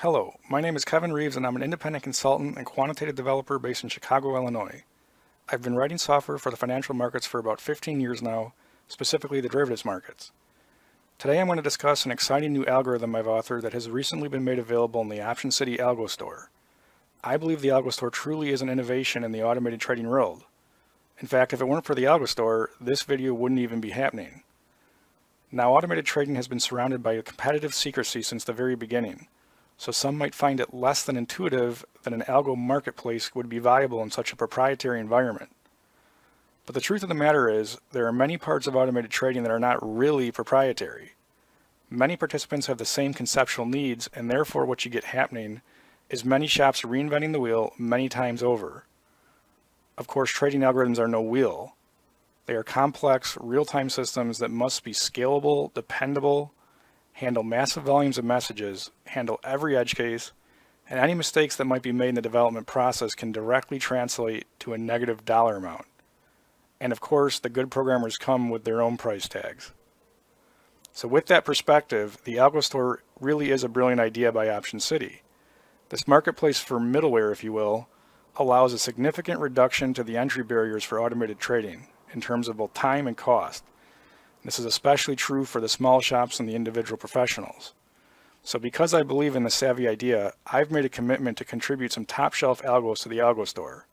Hello, my name is Kevin Reeves and I'm an independent consultant and quantitative developer based in Chicago, Illinois. I've been writing software for the financial markets for about 15 years now, specifically the derivatives markets. Today I'm going to discuss an exciting new algorithm I've authored that has recently been made available in the Option City Algo store. I believe the Algo store truly is an innovation in the automated trading world. In fact, if it weren't for the Algo store, this video wouldn't even be happening. Now, automated trading has been surrounded by competitive secrecy since the very beginning. So some might find it less than intuitive that an algo marketplace would be viable in such a proprietary environment. But the truth of the matter is, there are many parts of automated trading that are not really proprietary. Many participants have the same conceptual needs, and therefore what you get happening is many shops reinventing the wheel many times over. Of course, trading algorithms are no wheel. They are complex, real-time systems that must be scalable, dependable, handle massive volumes of messages, handle every edge case, and any mistakes that might be made in the development process can directly translate to a negative dollar amount. And of course, the good programmers come with their own price tags. So with that perspective, the Algo Store really is a brilliant idea by Option City. This marketplace for middleware, if you will, allows a significant reduction to the entry barriers for automated trading in terms of both time and cost. This is especially true for the small shops and the individual professionals. So because I believe in the savvy idea, I've made a commitment to contribute some top-shelf algos to the Algo store.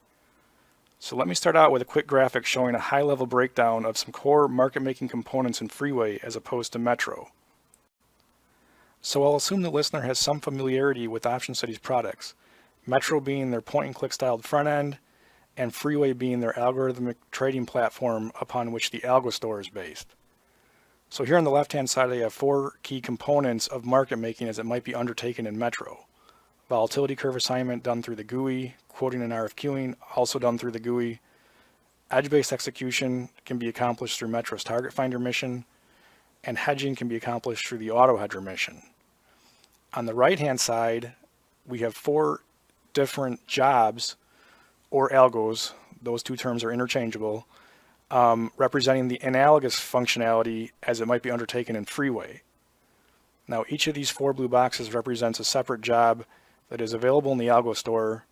So let me start out with a quick graphic showing a high-level breakdown of some core market-making components in Freeway as opposed to Metro. So I'll assume the listener has some familiarity with Option City's products, Metro being their point-and-click styled front end, and Freeway being their algorithmic trading platform upon which the Algo store is based. So here on the left-hand side, I have four key components of market making as it might be undertaken in Metro. Volatility curve assignment done through the GUI, quoting and RFQing also done through the GUI. Edge-based execution can be accomplished through Metro's target finder mission, and hedging can be accomplished through the auto hedger mission. On the right-hand side, we have four different jobs or algos, those two terms are interchangeable, representing the analogous functionality as it might be undertaken in Freeway. Now, each of these four blue boxes represents a separate job that is available in the Algo store.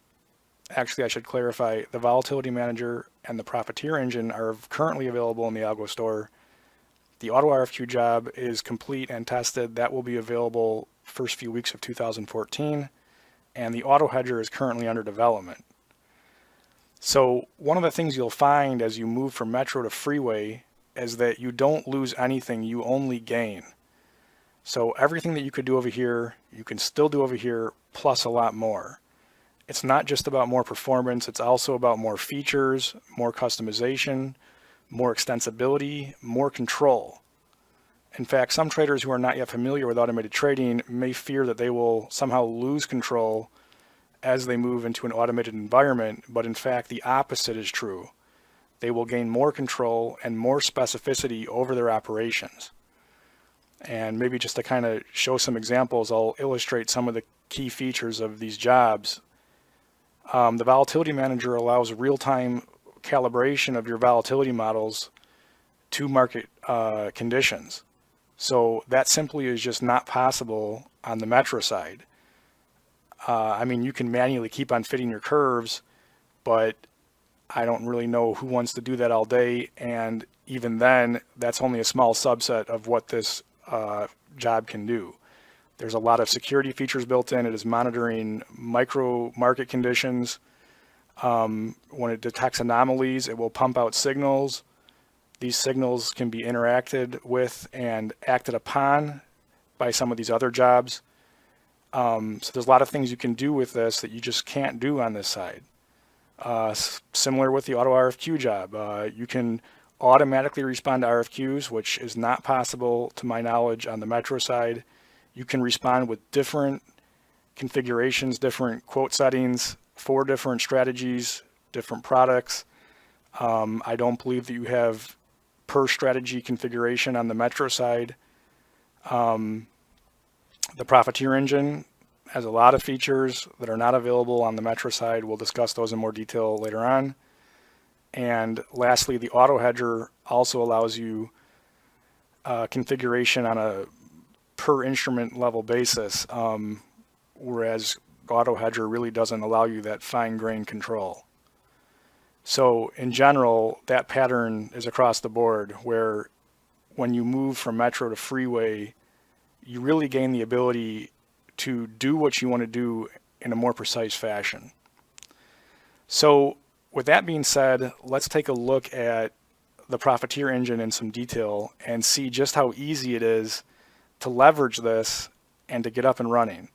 Actually, I should clarify, the Volatility Manager and the Profiteer engine are currently available in the Algo store. The Auto RFQ job is complete and tested. That will be available first few weeks of 2014. And the Auto Hedger is currently under development. So one of the things you'll find as you move from Metro to Freeway is that you don't lose anything, you only gain. So everything that you could do over here, you can still do over here, plus a lot more. It's not just about more performance, it's also about more features, more customization, more extensibility, more control. In fact, some traders who are not yet familiar with automated trading may fear that they will somehow lose control as they move into an automated environment, but in fact the opposite is true. They will gain more control and more specificity over their operations. And maybe just to kind of show some examples, I'll illustrate some of the key features of these jobs. The Volatility Manager allows real-time calibration of your volatility models to market conditions. So that simply is just not possible on the Metro side. I mean, you can manually keep on fitting your curves, but I don't really know who wants to do that all day. And even then, that's only a small subset of what this job can do. There's a lot of security features built in. It is monitoring micro market conditions. When it detects anomalies, it will pump out signals. These signals can be interacted with and acted upon by some of these other jobs. So there's a lot of things you can do with this that you just can't do on this side. Similar with the Auto RFQ job, you can automatically respond to RFQs, which is not possible to my knowledge on the Metro side. You can respond with different configurations, different quote settings, 4 different strategies, different products. I don't believe that you have per strategy configuration on the Metro side. The Profiteer engine has a lot of features that are not available on the Metro side. We'll discuss those in more detail later on. And lastly, the Auto Hedger also allows you configuration on a per instrument level basis, whereas Auto Hedger really doesn't allow you that fine-grained control. So in general, that pattern is across the board, where when you move from Metro to Freeway, you really gain the ability to do what you want to do in a more precise fashion. So with that being said, let's take a look at the Profiteer engine in some detail and see just how easy it is to leverage this and to get up and running.